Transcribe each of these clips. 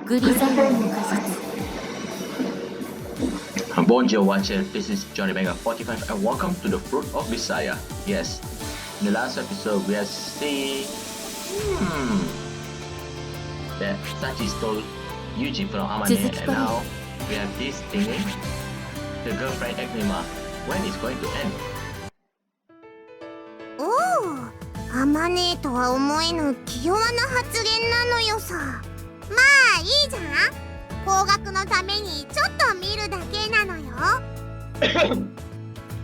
グリザイアの果実。 Bonjour watcher, this is Johnny Banger 45 and welcome to the fruit of Grisaia. Yes, in the last episode we have seen that Sachi stole Yuji from Amane and now we have this thingy, the girlfriend Agnima. When is going to end? おお、アマネとは思えぬ気弱な発言なのよさ。まあいいじゃん。高額のためにちょっと見るだけなのよ。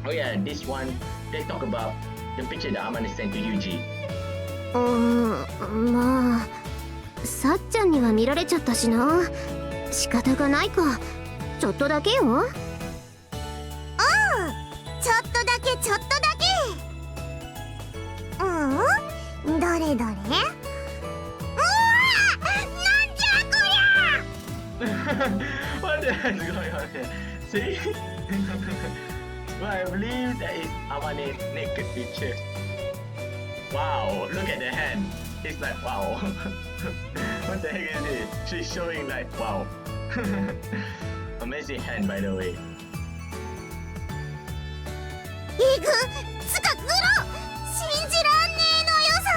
Oh yeah, this one they talk about the picture that Amane sent to Yuji. まあさっちゃんには見られちゃったしな。仕方がないか。ちょっとだけよ。おう、ちょっとだけちょっとだけ。どれどれ。うわ、なんじゃこりゃ。What the heck is going on here? See? Well, I believe that is Amane's naked picture. Wow, look at the hand. It's like wow. What the heck is it? She's showing like wow. Amazing hand, by the way. えぐ、つかグロ、信じらんねえのよさ。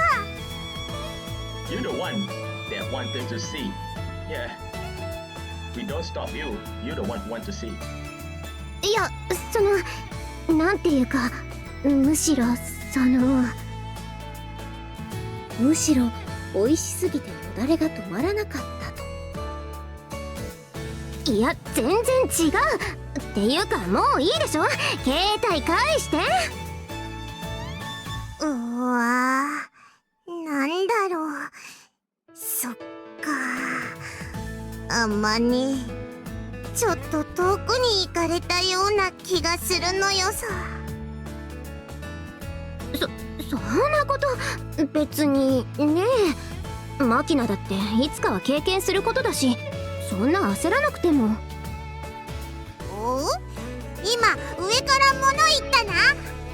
You're the one that wanted to see. Yeah. We don't stop you. You're the one who want to see. いや、なんていうか、むしろむしろ美味しすぎてよだれが止まらなかったと。いや、全然違う。っていうか、もういいでしょ。携帯返して。うわ、なんだろう。そっか、あんまにちょっと遠くに行かれたような気がするのよさ。そんなこと別にねえ。マキナだっていつかは経験することだし、そんな焦らなくても。おう、今上から物言ったな。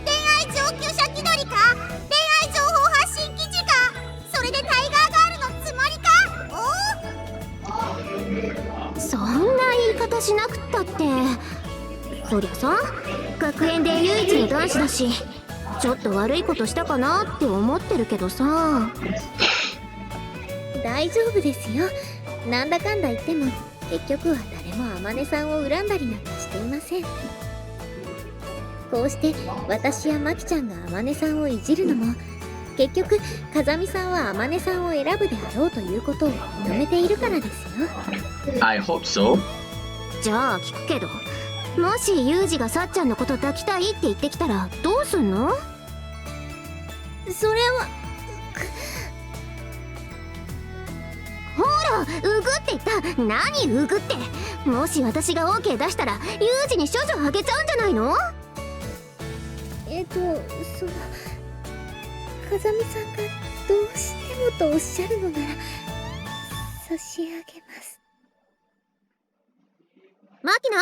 恋愛上級者気取りか、恋愛情報発信記事か、それでタイガーガールのつもりか。おう、そんな言い方しなくったって。そりゃさ、学園で唯一の男子だし、ちょっと悪いことしたかなって思ってるけどさ。大丈夫ですよ。なんだかんだ言っても結局は誰も天音さんを恨んだりなんかしていません。こうして私やマキちゃんが天音さんをいじるのも、結局風見さんは天音さんを選ぶであろうということを認めているからですよ。 I hope so. じゃあ聞くけど、もしユージがさっちゃんのこと抱きたいって言ってきたらどうすんの？それはほら、うぐって言った。何うぐって。もし私が OK 出したらユージに処女あげちゃうんじゃないの？風見さんがどうしてもとおっしゃるのなら差し上げます。マキナ？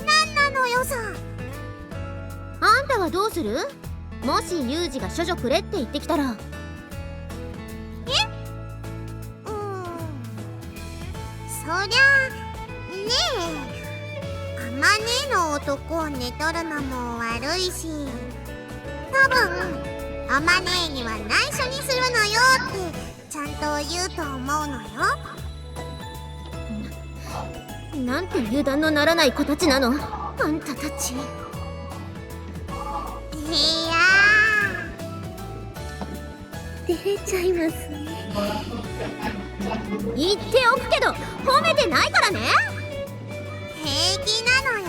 なんなのよさ。あんたはどうする？もしユージが処女くれって言ってきたら。そりゃねえ、あまねえの男を寝取るのも悪いし、多分あまねえには内緒にするのよってちゃんと言うと思うのよ。なんて油断のならない子たちなの、あんたたち。いや照れちゃいますね。言っておくけど褒めてないからね。平気なのよ。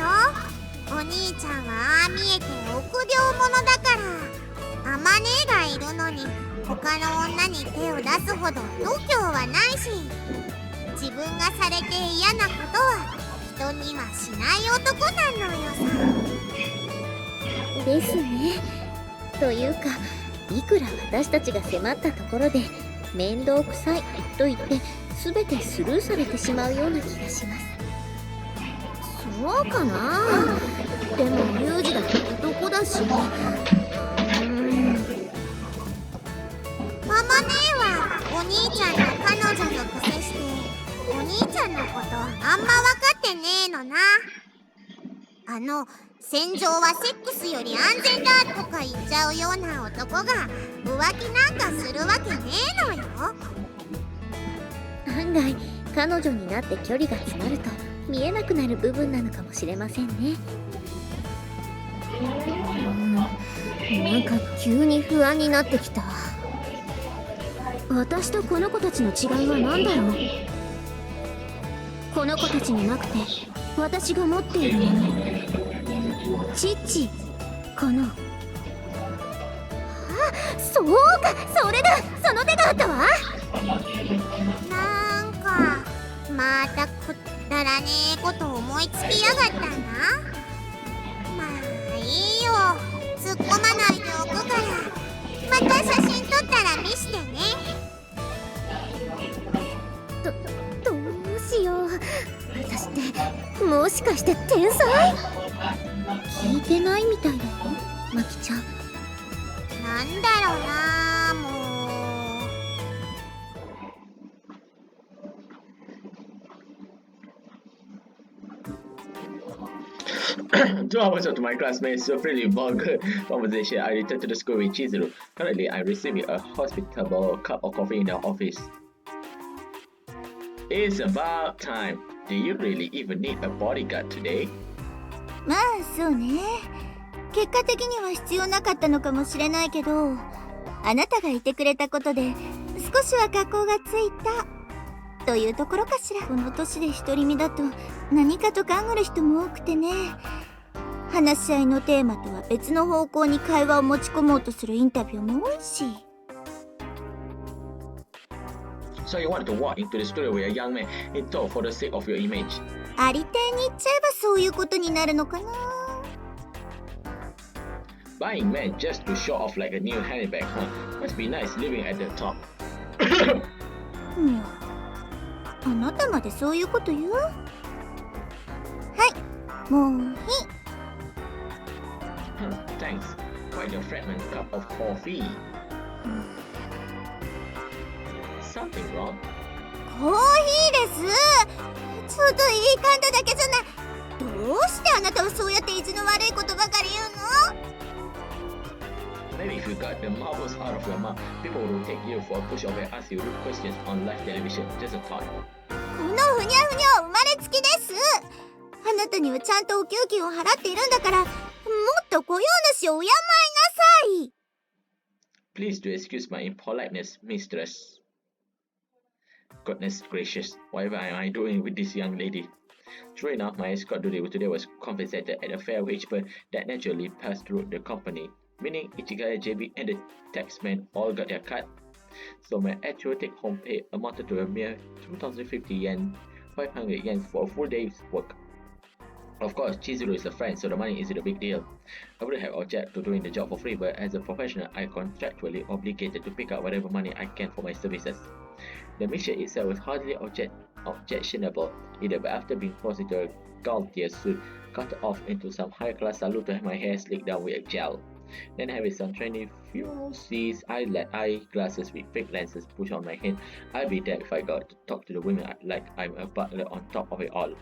お兄ちゃんはああ見えて臆病者だから。あまねえがいるのに他の女に手を出すほど度胸はないし、自分がされて嫌なことは人にはしない男なのよさ。ですね。というか、いくら私たちが迫ったところで面倒くさいと言って全てスルーされてしまうような気がします。そうかな。でもユージだって男だし。ママ姉は兄ちゃんの彼女のくせしてお兄ちゃんのことあんま分かってねえのな。戦場はセックスより安全だとか言っちゃうような男が浮気なんかするわけねえのよ。案外彼女になって距離が詰まると見えなくなる部分なのかもしれませんね。なんか急に不安になってきた。私とこの子たちの違いは何だろう。この子たちになくて私が持っているもの、チッチかな。そうか、それだ。その手があったわ。なんかまたくだらねえこと思いつきやがったな。まあいいよ、突っ込まないでおくから。また写真撮ったら見してね。どうしよう。私ってもしかして天才？聞いてないみたいだよ、マキちゃん。なんだろうな、もう。2 hours of my classmates, so pretty vulgar conversation. I returned to the school with Chizuru. Currently, I'm receiving a hospitable cup of coffee in the office. It's about time. Do you really even need a bodyguard today? まあそうね。結果的には必要なかったのかもしれないけど、あなたがいてくれたことで少しは格好がついたというところかしら。この年で独り身だと何かと勘ぐる人も多くてね。話し合いのテーマとは別の方向に会話を持ち込もうとするインタビューも多いし。So you want to walk into the studio with a young man in tow for the sake of your image? ありていに言っちゃえばそういうことになるのかな。Buying men just to show off like a new handbag, huh? Must be nice living at the top. あなたまでそういうこと言う？はい、もういい。Thanks. Quite a fragrant cup of coffee. Something wrong? コーヒーです。ちょっといい感じだけじゃない。どうしてあなたはそうやって意地の悪いことばかり言うの？ Maybe if you got the marbles out of your mouth, people will take you for a pushover and ask you rude questions on live television. Just a thought. このふにゃふにゃ生まれつきです。あなたにはちゃんとお給金を払っているんだから、もっと雇用主を敬いなさい。Please do excuse my impoliteness, mistress. Goodness gracious, whatever am I doing with this young lady? True enough, my escort duty today was compensated at a fair wage, but that naturally passed through the company, meaning Ichigaya, JB, and the taxman all got their cut. So my actual take-home pay amounted to a mere 2,050 yen, 500 yen for a full day's work. Of course, Chizuru is a friend, so the money isn't a big deal. I wouldn't have objected to doing the job for free, but as a professional, I'm contractually obligated to pick up whatever money I can for my services. The mission itself was hardly objectionable either, but after being forced into a gauntlet suit, cut off into some high-class salute to have my hair slicked down with a gel, then having some trendy fuses, eyeglasses with fake lenses pushed on my head, I'll be damned if I got to talk to the women like I'm a butler on top of it all.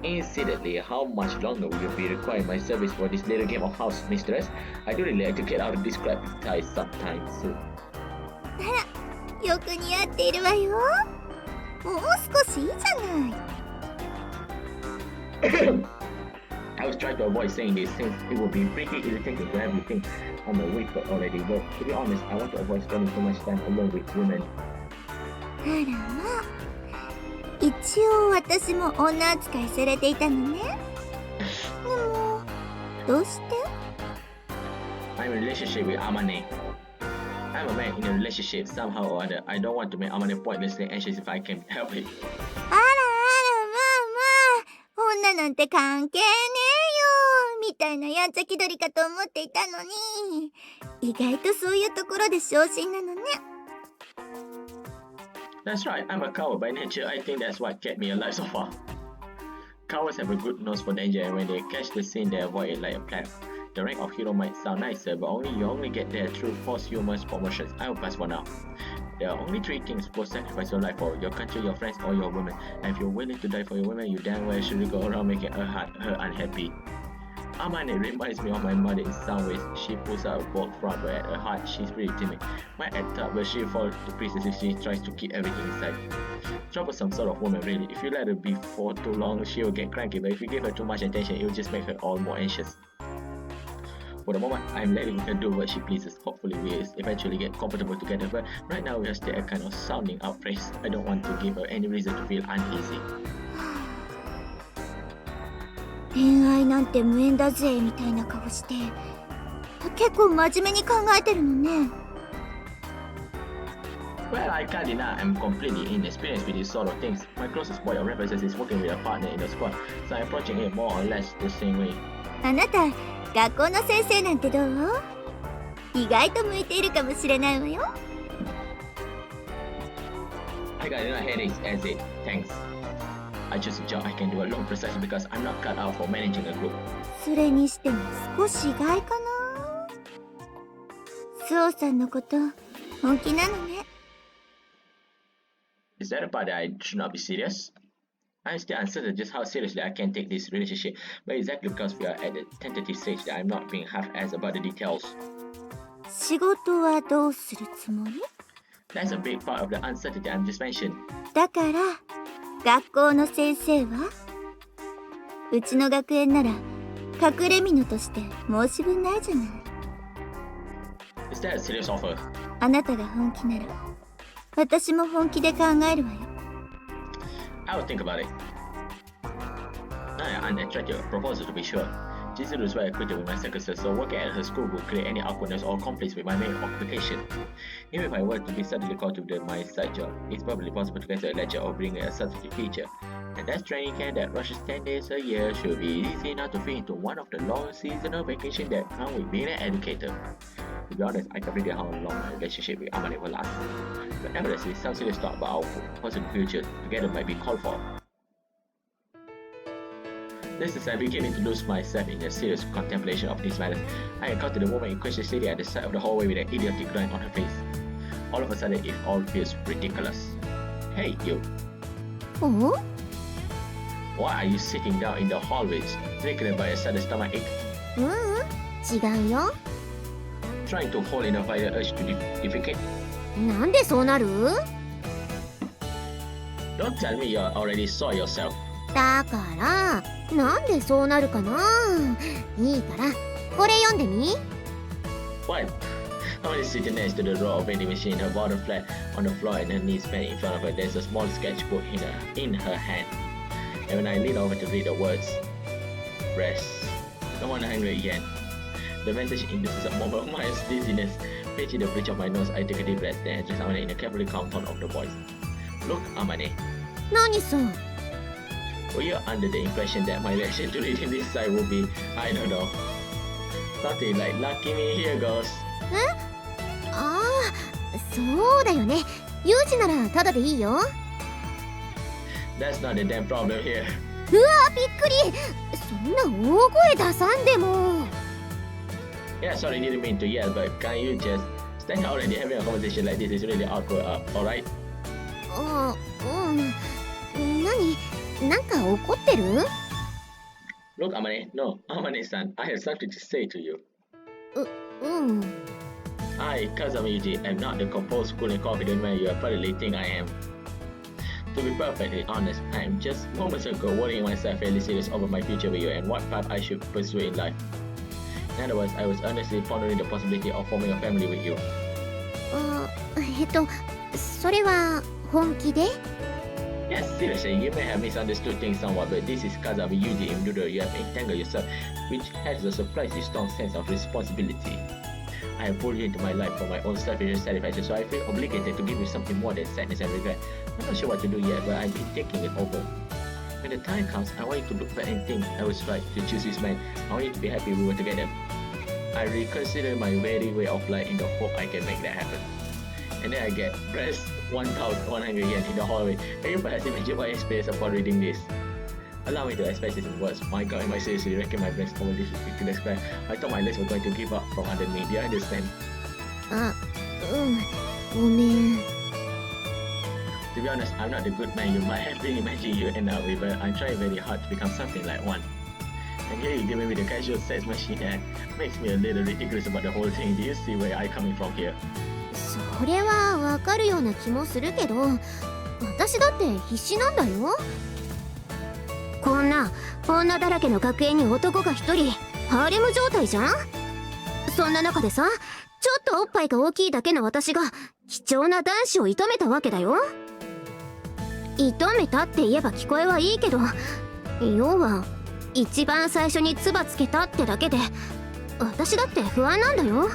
Incidentally, how much longer will you be requiring my service for this little game of house, mistress? I do really like to get out of this crappy tie sometime soon. あら、よく似合っているわよ。もう少しいいじゃない。I was trying to avoid saying this since it would be pretty irritating to everything on my way but already, but to be honest, I want to avoid spending too much time alone with women. あらまあ、一応私も女扱いされていたのね。でも、どうして？ I'm in a relationship with Amane. I'm a man in a relationship somehow or other. I don't want to make Amane pointlessly anxious if I can help it. あらあら、まあまあ、女なんて関係ねえよみたいなやんちゃ気取りかと思っていたのに、意外とそういうところで小心なのね。That's right, I'm a coward by nature. I think that's what kept me alive so far. Cowards have a good nose for danger, and when they catch the scene, they avoid it like a plague. The rank of hero might sound nicer, but you only get there through posthumous promotions. I will pass for now. There are only 3 things worth sacrifice your life for: your country, your friends, or your women. And if you're willing to die for your women, you damn well shouldn't go around making her unhappy. Amane reminds me of my mother in some ways. She pulls out a bold front, but at her heart, she's pretty timid. Might act up, but she'll fall to pieces if she tries to keep everything inside. Troublesome sort of woman, really. If you let her be for too long, she will get cranky, but if you give her too much attention, it will just make her all more anxious. For the moment, I'm letting her do what she pleases. Hopefully we will eventually get comfortable together, but right now we are still a kind of sounding out phrase. I don't want to give her any reason to feel uneasy. 恋愛なんて無縁だぜみたいな顔して結構真面目に考えてるのね。 Well, I can't deny I'm completely inexperienced with these sort of things. My closest point of reference is working with a partner in the squad, so I'm approaching it more or less the same way. あなた学校の先生なんてどう？意外と向いているかもしれないわよ。 I got enough headaches as it. Thanks. I choose a job I can do alone precisely because I'm not cut out for managing a group. それにしても少し意外かな。スオさんのこと本気なのね。 Is that a part that I should not be serious? I'm still uncertain just how seriously I can take this relationship, but exactly because we are at the tentative stage that I'm not being half-assed about the details. 仕事はどうするつもり？ That's a big part of the uncertainty I've just mentioned. だから学校の先生はうちの学園なら隠れ蓑として申し分ないじゃない。 Is that a serious offer? あなたが本気なら私も本気で考えるわよ。 I will think about it. Not an unattractive proposal to be sure. Jizuru is well acquainted with my circumstances, so working at her school would create any awkwardness or conflicts with my main occupation. Even if I were to be suddenly called to my side job, it's probably possible to cancel a lecture or bring a substitute teacher. And that training camp that rushes 10 days a year should be easy enough to fit into one of the long seasonal vacations that come with being an educator. To be honest, I can't predict how long my relationship with Amane will last. But nevertheless, some serious thought about our possible future together might be called for. Just as I beginning to lose myself in a serious contemplation of these matters, I encountered the woman in question sitting at the side of the hallway with an idiotic grin on her face. All of a sudden, it all feels ridiculous. Hey, you. Oh? Why are you sitting down in the hallway, stricken by a sudden stomachache? 違うよ。 Trying to hold in a violent urge to defecate? なんでそうなる？ Don't tell me you already saw yourself. だからなんでそうなるかな。いいからこれ読んでみ。 What? Amane is sitting next to the drawer of vending machine, her bottom flat on the floor and her knees bent in front of her. There's a small sketchbook in her hand. And when I lean over to read the words, rest, no 100 yen. The message induces a moment of mild dizziness. Pinching the bridge of my nose, I take a deep breath, then address Amane in a carefully calm tone of the voice. Look, Amane. 何さ。 Were you under the impression that my reaction to reading this side would be, I don't know, something like lucky me, here goes? ああ、そうだよね。有事ならただでいいよ。 That's not the damn problem here. うわー、びっくり。そんな大声出さんでも。 Yeah, sorry, didn't mean to yell, but can't you just stand out and having a conversation like this is really awkward, alright? あ、なんか怒ってる？ Look, Amane, no, Amane-san, I have something to say to you. I, Kazami Yuji, am not the composed, cool and confident man you probably think I am. To be perfectly honest, I am just moments ago worrying myself fairly serious over my future with you and what path I should pursue in life. In other words, I was earnestly pondering the possibility of forming a family with you. それは本気で？ Yes, seriously, you may have misunderstood things somewhat, but this is Kazami Yuji in Doodle. You have entangled yourself, which has a surprisingly strong sense of responsibility. I have pulled you into my life for my own selfish satisfaction, so I feel obligated to give you something more than sadness and regret. I'm not sure what to do yet, but I've been taking it over. When the time comes, I want you to look back and think I was right to choose this man. I want you to be happy we were together. I reconsider my very way of life in the hope I can make that happen. And then I get pressed 1,100 yen in the hallway. Can you perhaps imagine my experience upon reading this? Allow me to express this in words. My God, am I seriously wrecking my brains over this ridiculous plan? I thought my legs were going to give up from under me. Do you understand? あ、ごめん。 To be honest, I'm not the good man you might have been imagining you end up with, but I'm trying very hard to become something like one. And here you're giving me the casual sex machine that makes me a little ridiculous about the whole thing. Do you see where I'm coming from here? それはわかるような気もするけど、私だって必死なんだよ。こんな女だらけの学園に男が一人、ハーレム状態じゃん。そんな中でさ、ちょっとおっぱいが大きいだけの私が貴重な男子を射止めたわけだよ。射止めたって言えば聞こえはいいけど、要は一番最初に唾つけたってだけで、私だって不安なんだよ。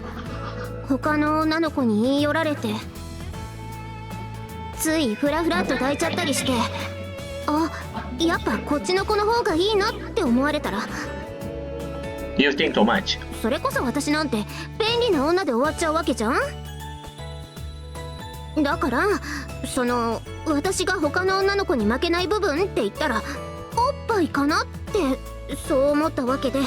他の女の子に言い寄られて、ついフラフラっと抱いちゃったりして、あ、やっぱこっちの子の方がいいなって思われたら、 You think too much. それこそ私なんて便利な女で終わっちゃうわけじゃん。だからその私が他の女の子に負けない部分って言ったらおっぱいかなってそう思ったわけで、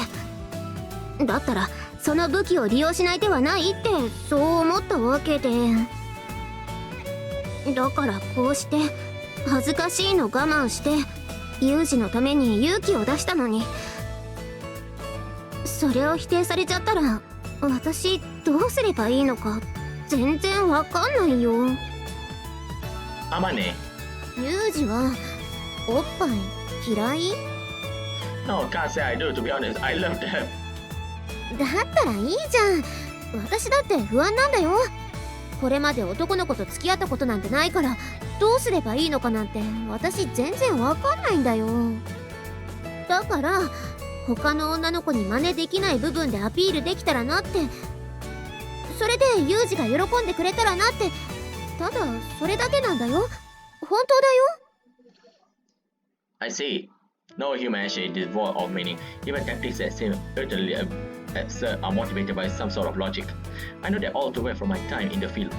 だったらその武器を利用しない手はないってそう思ったわけで、だからこうして恥ずかしいの我慢してユージのために勇気を出したのに、それを否定されちゃったら私どうすればいいのか全然わかんないよ。 Amane. ユージはおっぱい嫌い？ No, can't say I do. To be honest, I love them. だったらいいじゃん。私だって不安なんだよ。これまで男の子と付き合ったことなんてないから、どうすればいいのかなんて私全然わかんないんだよ。だから他の女の子に真似できない部分でアピールできたらなって、それでユージが喜んでくれたらなって、ただそれだけなんだよ。本当だよ。 I see. No human actually is devoid of meaning. Even tactics that seem utterly absurd are motivated by some sort of logic. I know that all too well from my time in the field.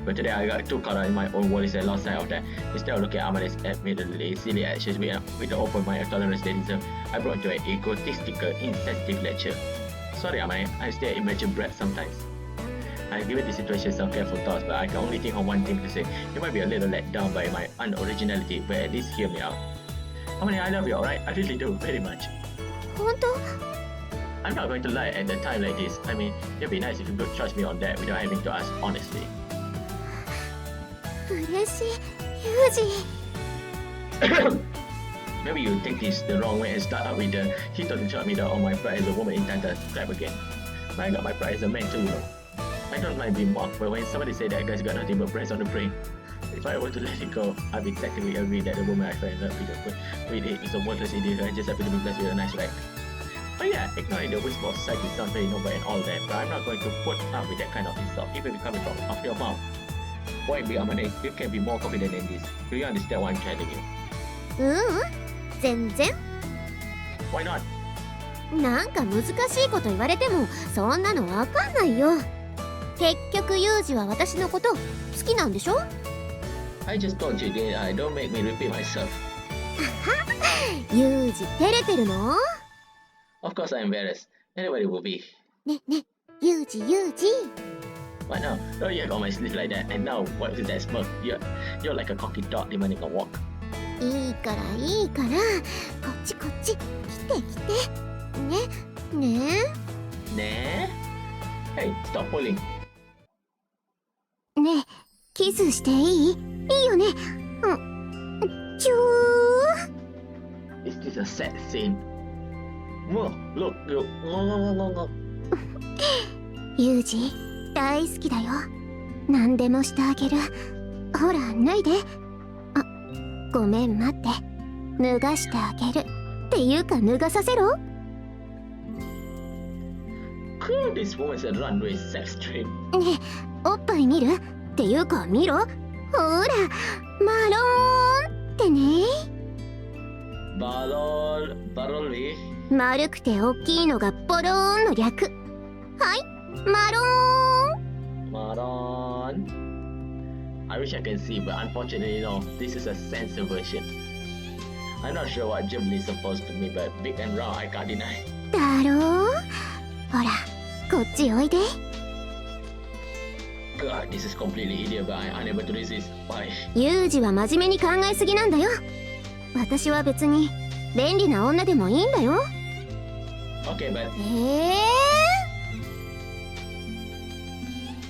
But today I got too caught up in my own worries and lost sight of that. Instead of looking at Amane's admittedly silly actions with the open mind and tolerance they deserve, I brought into an egotistical, insensitive lecture. Sorry, Amane, I stay imagine breath sometimes. I've given the situation some careful thoughts, but I can only think of one thing to say. You might be a little let down by my unoriginality, but at least hear me out. Amane, I love you, alright? I really do, very much. 本当？ I'm not going to lie at a time like this. I mean, it'd be nice if you could trust me on that without having to ask honestly. 嬉しい、ユージ。 Maybe you take this the wrong way and start out with the he totally shot me down on my pride as a woman entitled to grab again. But I got my pride as a man too, you know. I don't mind being mocked, but when somebody say that guy's got nothing but breasts on the brain, if I were to let it go, I'd be technically agree that the woman I fell in love with it is a worthless idiot who just happen to be blessed with a nice rack. But yeah, ignoring the whisper of society sounds very noble and all that, but I'm not going to put up with that kind of insult, even coming from off your mouth. Point be, Amane, you can be more confident than this. Do you understand what I'm telling you? 全然。 Why not? なんか難しいこと言われてもそんなのわかんないよ。結局ユージは私のこと好きなんでしょ？ I just told you, don't make me repeat myself. ユージ照れてるの？ Of course I'm embarrassed. Anybody will be. ね、ユージ。 What now? Don't you have on my sleeve like that? And now, what is that smirk? You're like a cocky dog demanding a walk. いいからこっち来てね。 Hey, stop pulling. ねえ、キスしていい？いいよね。チュー。 Is this a sad scene? Whoa, look. ユージ大好きだよ。何でもしてあげる。ほら脱いで。あ、ごめん待って。脱がしてあげる。っていうか脱がさせろ。 Cool, this woman's a runway sex dream. ねえ、おっぱい見る？っていうか見ろ。ほら、マローンってね。バロリ。丸くて大きいのがボローンの略。はい、マローン。 I wish I can see, but unfortunately, no. This is a censored version. I'm not sure what Ghibli is supposed to mean, but big and round I can't deny. だろう。ほら、こっちおいで。God, this is completely idiot, but I'm unable to resist. Why? ユージは真面目に考えすぎなんだよ。私は別に便利な女でもいいんだよ。Okay, but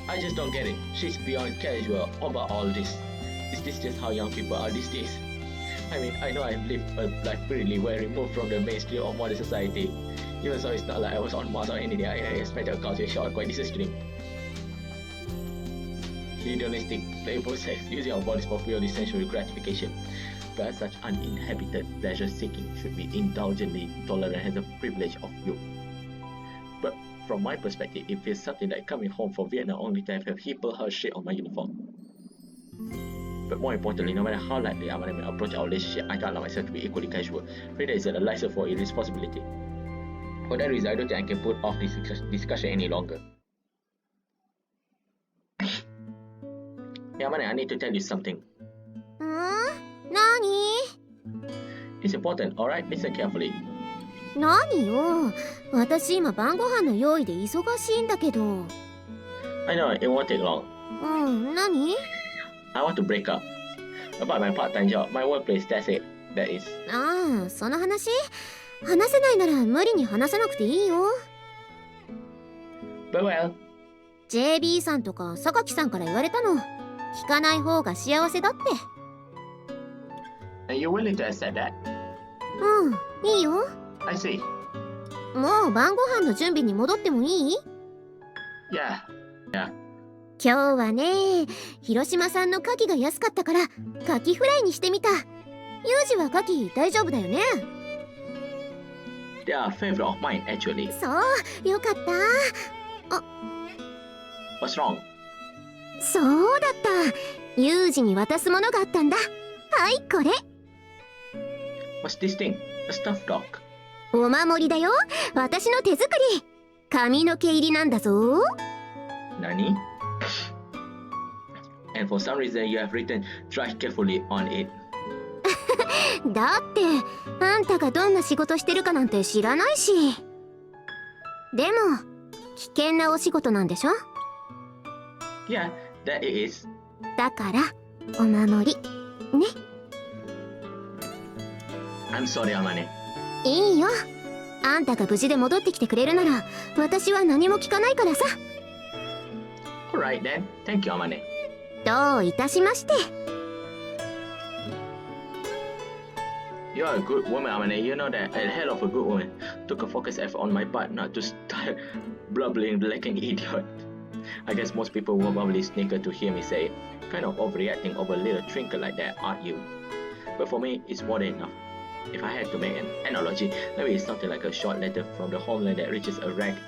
I just don't get it. She's beyond casual about all this. Is this just how young people are these days? I mean, I know I've lived a life really well removed from the mainstream of modern society. Even so, it's not like I was on Mars or anything. I expect a culture shock quite disgusting. Hedonistic, playful sex, using our bodies for purely sensual gratification. But such uninhibited pleasure seeking should be indulgently tolerated as a privilege of youth. But from my perspective, it feels something like coming home from Vietnam only to have he pull her shit on my uniform. But more importantly, no matter how lightly Amane may approach our relationship, I can't allow myself to be equally casual. Frida is a license for irresponsibility. For that reason, I don't think I can put off this discussion any longer. Yeah, Amane, I need to tell you something. 何？ It's important, alright? Listen carefully. 何よ。私今晩ご飯の用意で忙しいんだけど。I know, it won't take long. 何？ I want to break up. About my part-time job, my workplace, that's it. That is. ああ、その話？話せないなら無理に話さなくていいよ。But well. JB さんとか榊さんから言われたの。聞かない方が幸せだって。Are you willing to accept that? いいよ。I see. もう晩ご飯の準備に戻ってもいい？ Yeah. 今日はね、広島産の牡蠣が安かったから牡蠣フライにしてみた。ユージは牡蠣大丈夫だよね？ They are a favorite of mine, actually. そう、よかった。What's wrong? そうだった。ユージに渡すものがあったんだ。はい、これ。What's this thing? A stuffed dog. お守りだよ。私の手作り。髪の毛入りなんだぞ。Nani? And for some reason you have written "try carefully" on it. だってあんたがどんな仕事してるかなんて知らないし。でも危険なお仕事なんでしょ？ Yeah, that it is. だからお守りね。I'm sorry, Amane. いいよ。あんたが無事で戻ってきてくれるなら私は何も聞かないからさ。Alright then. Thank you, Amane. どういたしまして。You're a good woman, Amane. You know that. A hell of a good woman. Took a focused effort on my part not to start blubbering like an idiot. I guess most people will probably snicker to hear me say it. Kind of overreacting over a little trinket like that, aren't you? But for me, it's more than enough. If I had to make an analogy, maybe it's something like a short letter from the homeland that reaches a ragged,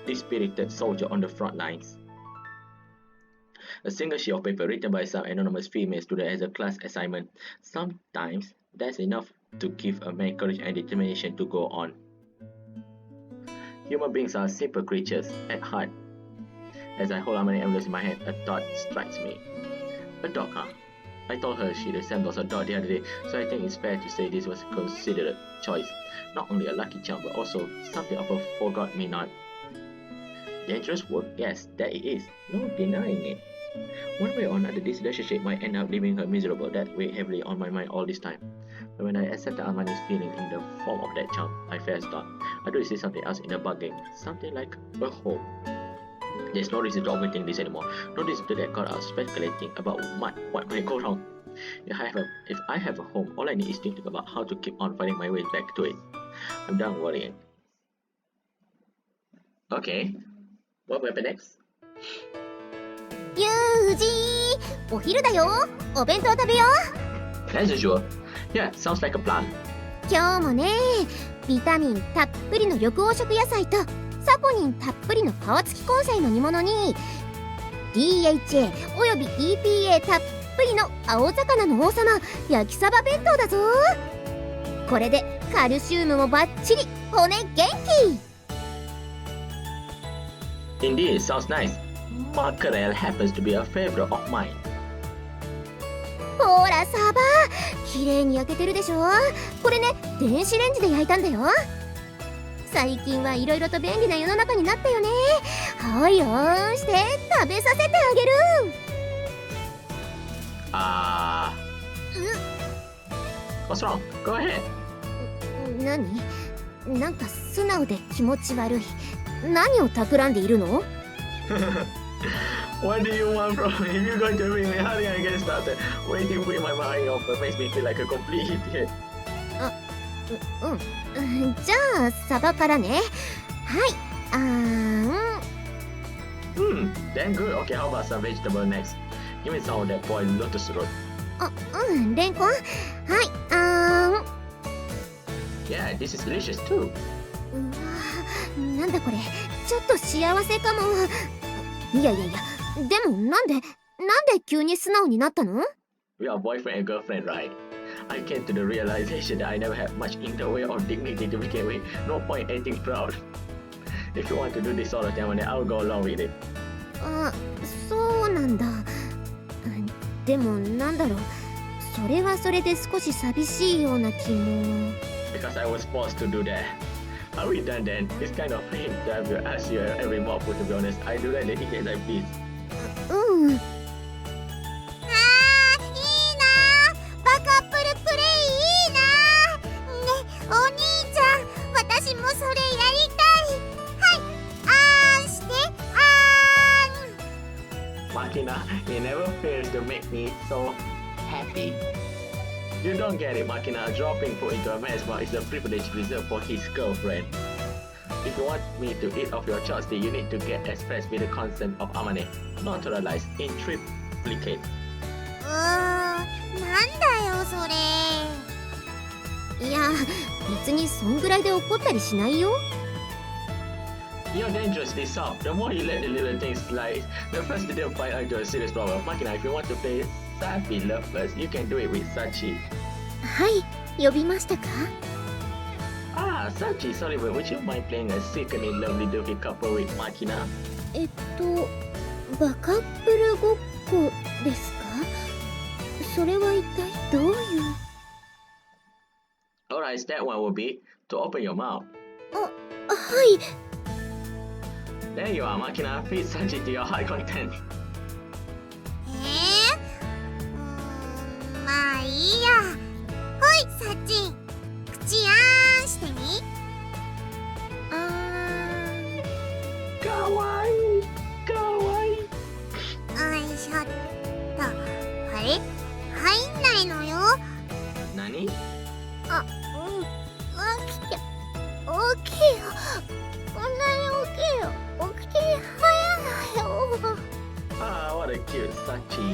dispirited soldier on the front lines. A single sheet of paper written by some anonymous female student as a class assignment. Sometimes that's enough to give a man courage and determination to go on. Human beings are simple creatures at heart. As I hold Amane envelopes in my hand, a thought strikes me. A dog, huh? I told her she resembles a dog the other day, so I think it's fair to say this was a considered choice. Not only a lucky charm, but also something of a forgot-me-not. Dangerous work? Yes, that it is. No denying it. One way or another, this relationship might end up leaving her miserable. That weighed heavily on my mind all this time. But when I accepted Amane's feeling in the form of that charm, I first thought, I do see something else in the bargain. Something like a home. There's no reason to overthink this anymore. No reason to get caught out speculating about what might go wrong. If I have a home, all I need is to think about how to keep on finding my way back to it. I'm done worrying. Okay, what will happen next? ユージー、お昼だよ。お弁当食べよう。 As usual. Yeah, sounds like a plan. 今日もね、ビタミンたっぷりの緑黄色野菜とサポニンたっぷりの皮付き根菜の煮物に DHA および EPA たっぷりの青魚の王様焼きサバ弁当だぞ。これでカルシウムもバッチリ、骨元気。 Indeed, sounds nice. Mackerel happens to be a favorite of mine. ほらサバ、綺麗に焼けてるでしょ。これね、電子レンジで焼いたんだよ。最近はいろいろと便利な世の中になったよね。はいよーして食べさせてあげる。What's wrong? Go ahead. 何？なんか素直で気持ち悪い。何を企んでいるの？ What do you want from me? If you're going to bring me, how do I get started? Waiting with my mind open makes me feel like a complete idiot. じゃあサバからね。はい。Then good. Okay, how about some vegetable next? Give me some of that boiled lotus root. レンコン。はい。Yeah, this is delicious too. なんだこれ、ちょっと幸せかも。いや、でもなんで急に素直になったの？ We are boyfriend and girlfriend, right? I came to the realization that I never had much in the way of dignity to begin with. No point acting proud. If you want to do this all the time, then I'll go along with it. そうなんだ。でもなんだろう、それはそれで少し寂しいような気も。Because I was forced to do that. Are we done then? It's kind of pain to have to ask you every mouthful, to be honest. I do that dedicated like this. いいなー。バカップルプレイいいなー。ね、お兄ちゃん、私もそれやりたい。はい、してMakina, he never fails to make me so happy. You don't get it, Makina. Dropping food into a mess bar is a privilege reserved for his girlfriend. If you want me to eat off your chopstick, you need to get expressed with the consent of Amane. Naturalized in triplicate. なんだよそれ。いや、別にそんぐらいで怒ったりしないよ。You're dangerously soft. The more you let the little things slide, the faster they'll fight into a serious problem. Makina, if you want to play Selfie lovers, you can do it with Sachi. はい、呼びましたか？ Sachi, sorry, but would you mind playing a secretly lovely doofy couple with Makina? バカップルごっこですか？それは一体どういう？ Alright, step one will be to open your mouth. はい。There you are, Makina. Feed Sachi to your high content. まあいいや。ほい、サッチン、口してみ。かわいい、かわいい。よいしょっと。あれ？入んないのよ。何？起きよ。こんなに起きよ。起きて早いよ。What a cute Sachi.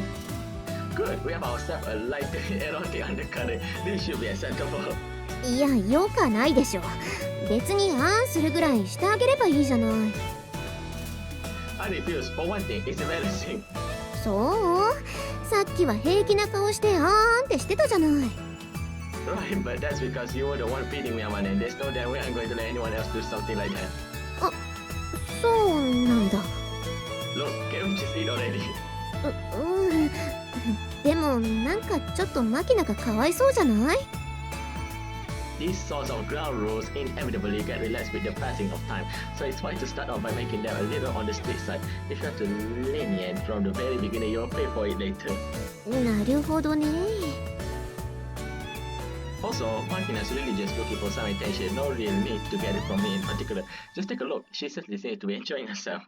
Good, we have ourselves a light erotic undercurrent. This should be acceptable. いや、よかないでしょ。別にするぐらいしてあげればいいじゃない。I refuse. For one thing, it's embarrassing. そう？さっきは平気な顔してってしてたじゃない。Right, but that's because you were the one feeding me, Amane. There's no damn way I'm going to let anyone else do something like that. そうなんだ。Look, can't we just eat already? でもなんかちょっとマキナがかわいそうじゃない？ These sorts of ground rules inevitably get relaxed with the passing of time, so it's fine to start off by making them a little on the strict side. If you have to lenient from the very beginning, you'll pay for it later. なるほどね。Also, Makina's really just looking for some attention. No real need to get it from me in particular. Just take a look. She certainly seems to be enjoying herself.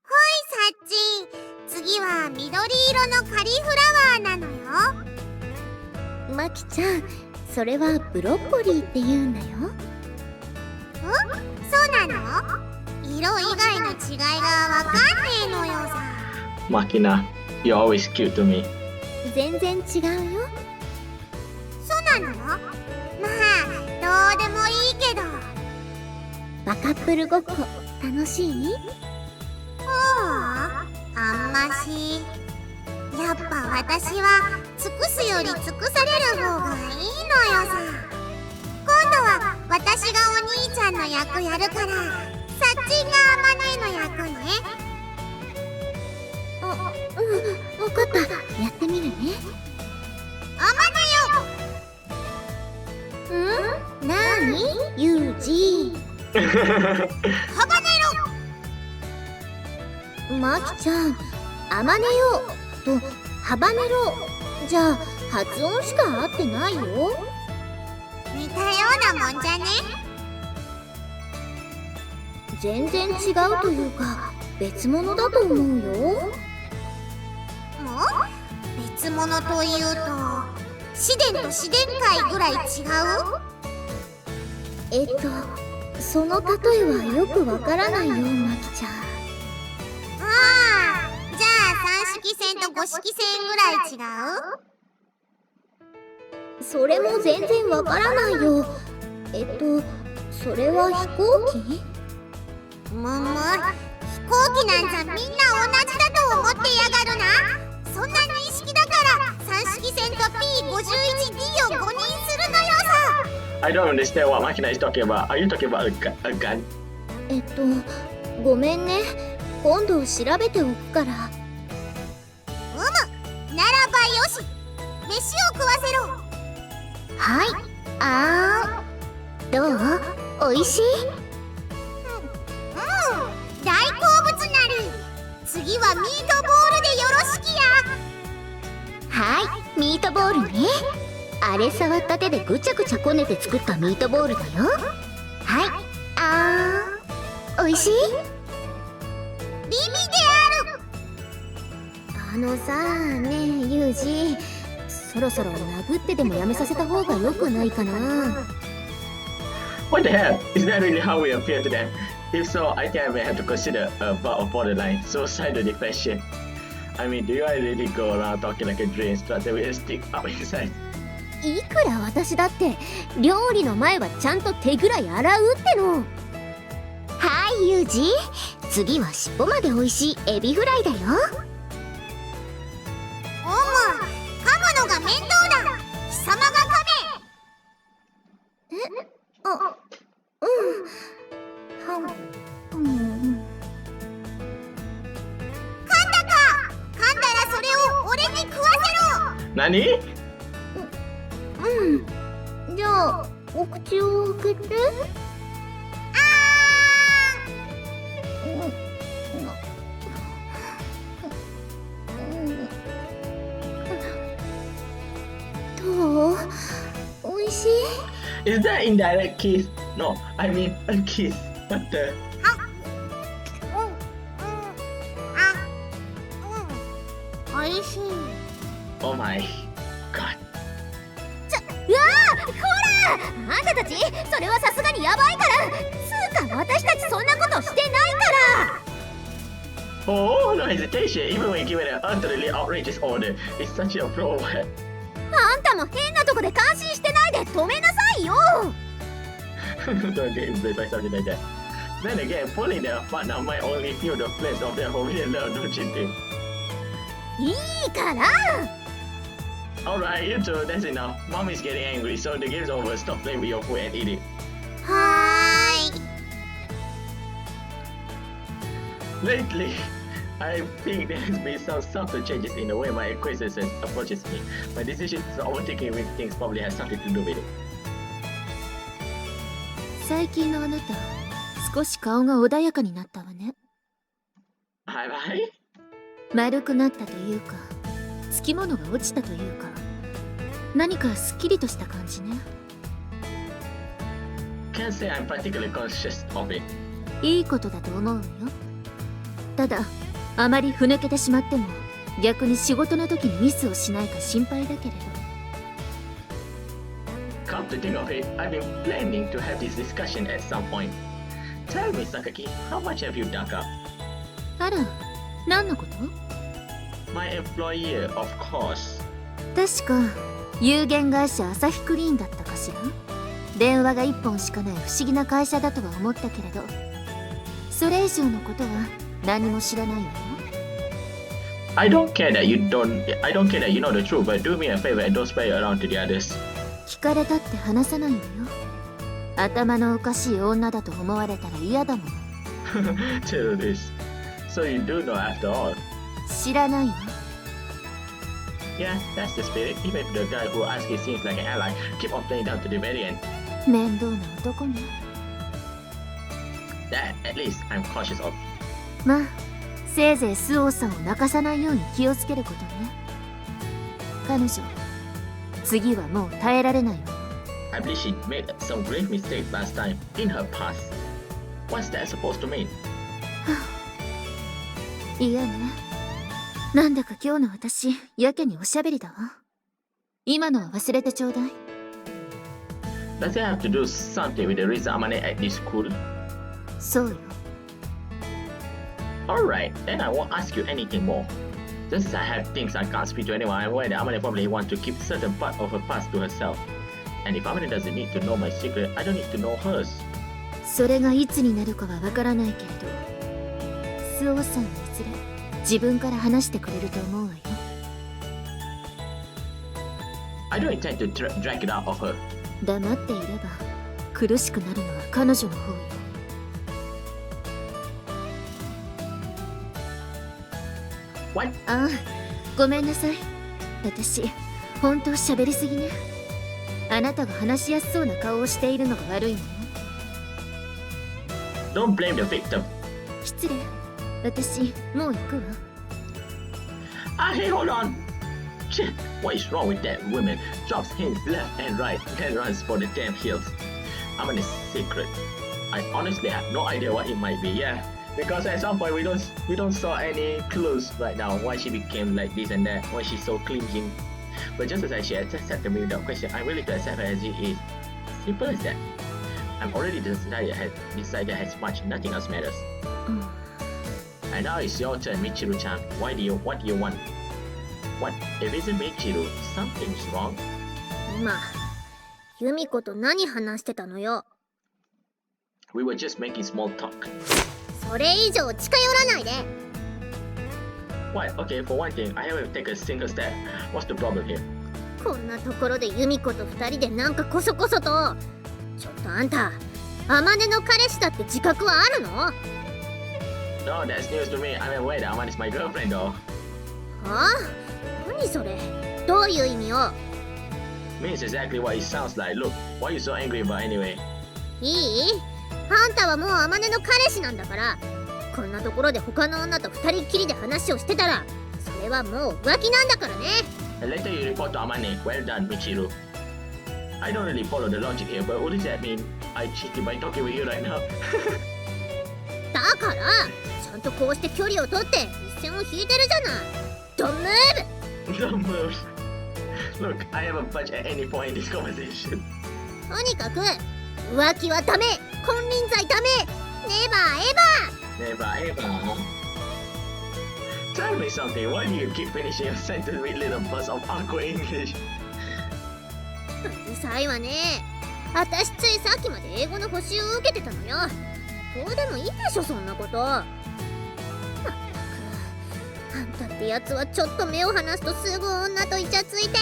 ほい、サッチン、次は緑色のカリフラワーなのよ。マキちゃん、それはブロッコリーって言うんだよ。そうなの？色以外の違いがわかんねえのよさ。Makina, you're always cute to me. 全然違うよ。そうなの？まあ、どうでもいいけど。バカップルごっこ楽しい？あんまし。やっぱ私は尽くすより尽くされる方がいいのよさ。今度は私がお兄ちゃんの役やるから、サッチンがアマネの役ね。わかった。やってみるね。アマネよ、ハバネマキちゃん、アマネよとハバネロじゃあ発音しか合ってないよ。ロ似たようなもんじゃね。全然違うというか別物だと思うよ。もう別物というと自然と自然界ぐらい違う。その例えはよくわからないよ、マキちゃん。ああ、じゃあ三色線と五色線ぐらい違う。それも全然わからないよ。それは飛行機？むむ、飛行機なんざみんな同じだと思ってやがるな。そんな認識だから三色線と P51D を誤認するのよさ。I don't understand what Makina is talking about. Are you talking about a gun? ごめんね。今度調べておくから。ならばよし、飯を食わせろ。はい、どう？おいしい？大好物なる。次はミートボールでよろしきや。はい、ミートボールね。あれ触った手でぐちゃぐちゃこねて作ったミートボールだよ。はい、おいしい？リミである。さねえユージ、そろそろ殴ってでもやめさせた方が良くないかな。 What the hell? Is that really how we appear to them? If so, I think I may have to consider a bout of borderline suicidal depression. I mean, do I really go around talking like a drill instructor with a stick up inside? いくら私だって料理の前はちゃんと手ぐらい洗うっての。はいユージ、次は尻尾まで美味しいエビフライだよ。おむ、噛むのが面倒だ。貴様が噛め。噛んだか。噛んだらそれを俺に食わせろ。Nani? じゃあお口を開けて。どう？おいしい？ Is that indirect kiss? No, I mean a kiss. What the? おいしい。 Oh my god. うわあ、ほらあんたたちそれはさすがにヤバいから。つうか私たちそんなことしてないから。 Oh, no hesitation. Even when given an utterly outrageous order, it's such a pro. あんたも変なとこで感心してないで止めなさいよ。 Don't get influenced by something like that. Then again, pulling them apart now might only fuel the flames of their forbidden love, don't you think? いいから。 Alright, you two, that's enough. Mom is getting angry, so the game's over. Stop playing with your food and eat it. はーい。 Lately, I think there has been some subtle changes in the way my acquaintances approaches me. My decision to overtaking with things probably has something to do with it. 最近のあなた、少し顔が穏やかになったわね。Have I? 丸くなったというか、つきものが落ちたというか、何かすっきりとした感じね。Can't say I'm particularly conscious of it. いいことだと思うわよ。ただ、あまりふぬけてしまっても、逆に仕事の時にミスをしないか心配だけれど。Come to think of it, I've been planning to have this discussion at some point. Tell me, Sakaki, how much have you dug up? あら、何のこと？ My employer, of course. 確か、有限会社アサヒクリーンだったかしら？電話が1本しかない不思議な会社だとは思ったけれど、それ以上のことは何も知らないわよ。I don't care that you know the truth, but do me a favor and don't spread it around to the others. 聞かれたって話さないわよ。頭のおかしい女だと思われたら嫌だもん。Tell this. So you do know after all. 知らないわ。Yeah, that's the spirit. Even if the guy who asked you seems like an ally, keep on playing down to the very end. 面倒な男ね。at least I'm cautious of. まあせいぜいスオーさんを泣かさないように気をつけることね。彼女次はもう耐えられないわ。 I believe she made some grave mistake last time in her past. What's that supposed to mean? いやね、なんだか今日の私やけにおしゃべりだわ。今のは忘れてちょうだい。 Does it have to do something with the reason Amane at this school? そうよ。 Alright, then I won't ask you anything more. Just as I have things I can't speak to anyone, I'm aware that Amane probably wants to keep certain part of her past to herself. And if Amane doesn't need to know my secret, I don't need to know hers. それがいつになるかはわからないけれど、スオーさんはいずれ自分から話してくれると思うわよ。 I don't intend to drag it out of her. 黙っていれば苦しくなるのは彼女の方よ。What? ああ、ごめんなさい。私本当喋りすぎね。あなたが話しやすそうな顔をしているのが悪いのよ。 Don't blame the victim. 失礼。私もう行くわ。 Hey, hold on. Shit, what is wrong with that woman? Drops hints left and right, then runs for the damn hills. Amane's secret. I honestly have no idea what it might be. Yeah, because at some point we don't saw any clues right now why she became like this and that, why she's so clinging. But just as I she accepted me without question, I'm willing to accept her as it is. Simple as that. I'm already decided as much, nothing else matters. And now it's your turn, Michiru-chan. What do you want? What? If it isn't Michiru, something's wrong. 今ユミコと何話してたのよ。 We were just making small talk. それ以上近寄らないで。 What? Okay, for one thing, I haven't taken a single step. What's the problem here? こんなところでユミコと二人でなんかコソコソと。ちょっとあんた、アマネの彼氏だって自覚はあるの？ No, that's news to me. I'm aware that Amane is my girlfriend, though. はあ？何それ？どういう意味よ？ Means exactly what it sounds like. Look, why are you so angry about anyway? いい？あんたはもうアマネの彼氏なんだから。こんなところで他の女と二人っきりで話をしてたら、それはもう浮気なんだからね。 And later you report to Amane. Well done, Michiru. I don't really follow the logic here, but what does that mean? I cheated by talking with you right now. だから、ちゃんとこうして距離を取って一線を引いてるじゃない。Don't move! Don't move. Look, I haven't budged at any point in this conversation. とにかく浮気はダメ、金輪際ダメ、ネバーエバー。 Never ever. Tell me something. Why do you keep finishing your sentence with little bursts of awkward English? うるさいわね。私ついさっきまで英語の補習を受けてたのよ。どうでもいいでしょそんなこと。まったくあんたってやつはちょっと目を離すとすぐ女とイチャついて。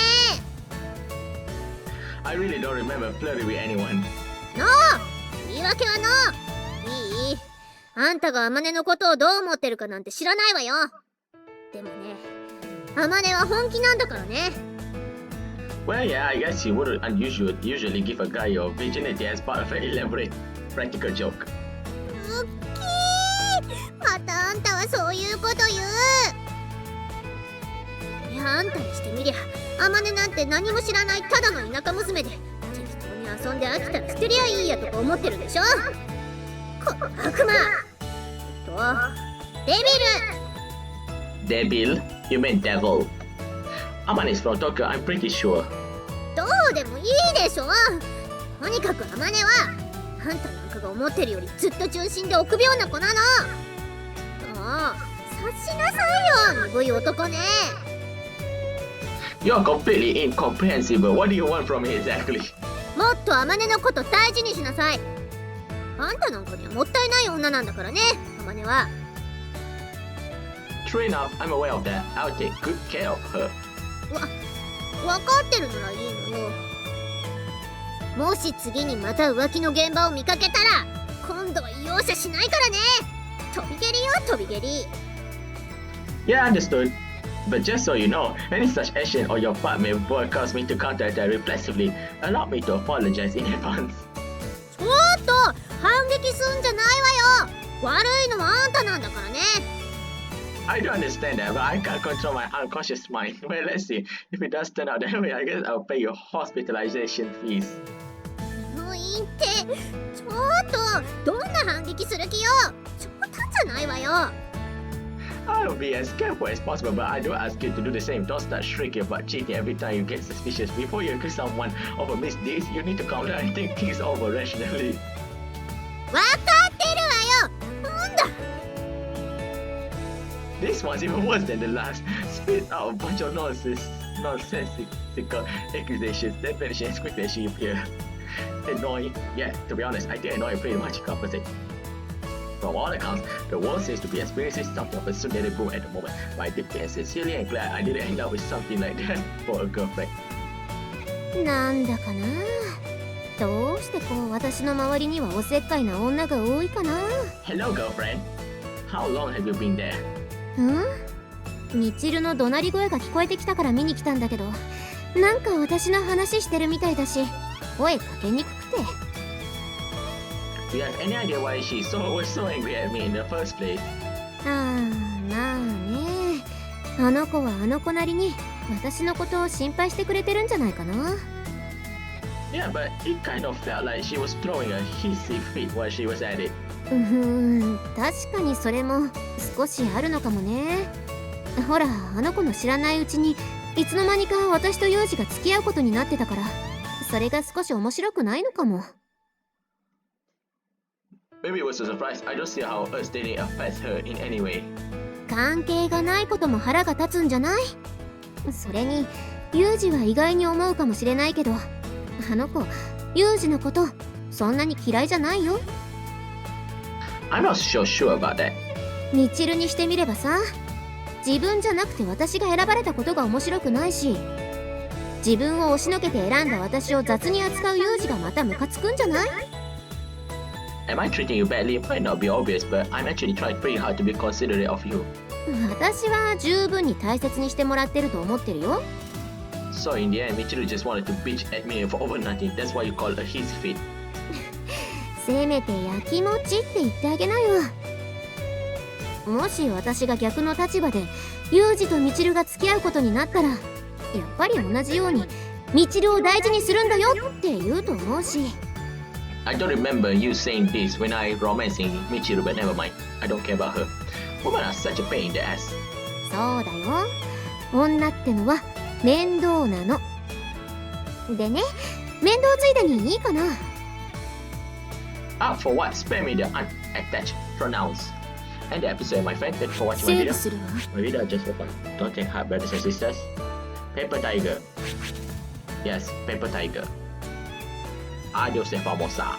I really don't remember flirting with anyone. ノー、言い訳はノー。いい？あんたがアマネのことをどう思ってるかなんて知らないわよ。でもね、アマネは本気なんだからね。 Well, yeah, I guess you wouldn't usually give a guy your virginity as part of an elaborate practical joke. うっきー、またあんたはそういうこと言う。いや、あんたにしてみりゃアマネなんて何も知らないただの田舎娘で、適当に遊んで飽きたら捨てりゃいいやとか思ってるでしょ。この悪魔デビル。 Devil? You mean devil? Amane is from Tokyo, I'm pretty sure. どうでもいいでしょ。とにかくアマネはあんたなんかが思ってるよりずっと純真で臆病な子なの。もう察しなさいよ、鈍い男ね。 You're completely incomprehensible. What do you want from me exactly? もっとアマネのこと大事にしなさい。あんたなんかにはもったいない女なんだからね、アマネは。 True enough, I'm aware of that. I'll take good care of her. わかってるならいいのよ。もし次にまた浮気の現場を見かけたら今度は容赦しないからね。飛び蹴りよ、飛び蹴り。 Yeah, understood. But just so you know, any such action on your part may cause me to counteract that reflexively. Allow me to apologize in advance. ちょっと反撃すんじゃないわよ。悪いのはあんたなんだからね。 I do understand that, but I can't control my unconscious mind. Well, let's see. If it does turn out that way, I guess I'll pay your hospitalization fees. 入院ってちょっとどんな反撃する気よ。冗談じゃないわよ。 I'll be as careful as possible, but I do ask you to do the same. Don't start shrieking about cheating every time you get suspicious. Before you accuse someone of a misdeed, you need to calm down and think things over rationally. わかってるわよ。なんだ。 This one's even worse than the last. Spit out a bunch of nonsensical accusations, then vanishing as quickly as she appeared. Annoying. Yeah, to be honest, I think annoying pretty much compensates. From all accounts, the world seems to be experiencing something of a tsunami boom at the moment. But I deeply and sincerely am glad I didn't end up with something like that for a girlfriend. なんだかな。どうしてこう私の周りにはおせっかいな女が多いかな。 Hello, girlfriend. How long have you been there? みちるの怒鳴り声が聞こえてきたから見に来たんだけど、なんか私の話してるみたいだし、声かけにくくて。Do you have any idea why she was so angry at me in the first place? まあね。あの子はあの子なりに私のことを心配してくれてるんじゃないかな。Yeah, but it kind of felt like she was throwing a hissy fit while she was at it. 確かにそれも少しあるのかもね。ほら、あの子の知らないうちにいつの間にか私とユージが付き合うことになってたから、それが少し面白くないのかも。Maybe it was a surprise. I don't see how us dating affects her in any way. 関係がないことも腹が立つんじゃない？それにユージは意外に思うかもしれないけど、あの子ユージのことそんなに嫌いじゃないよ。I'm not so sure about that. みちるにしてみればさ、自分じゃなくて私が選ばれたことが面白くないし、自分を押しのけて選んだ私を雑に扱うユージがまたムカつくんじゃない？ Am I treating you badly? It might not be obvious, but I'm actually trying pretty hard to be considerate of you. 私は十分に大切にしてもらってると思ってるよ。So in the end, Michiru just wanted to bitch at me for over nothing. That's why you call it a hissy fit. せめてやきもちって言ってあげなよ。もし私が逆の立場でユージとミチルが付き合うことになったら、やっぱり同じようにミチルを大事にするんだよって言うと思うし。I don't remember you saying this when I romancing Michiru, but never mind. I don't care about her. Women are such a pain in the ass. そうだよ。女ってのは面倒なの。でね、面倒ついでにいいかな。Out for what? Spare me the unattached pronouns. And the episode, my friend. Thanks for watching セ my ーブ video. するわ。 My video just for fun. Don't take heart, brothers and sisters. Paper Tiger. Yes, Paper Tiger. Adios and famosa.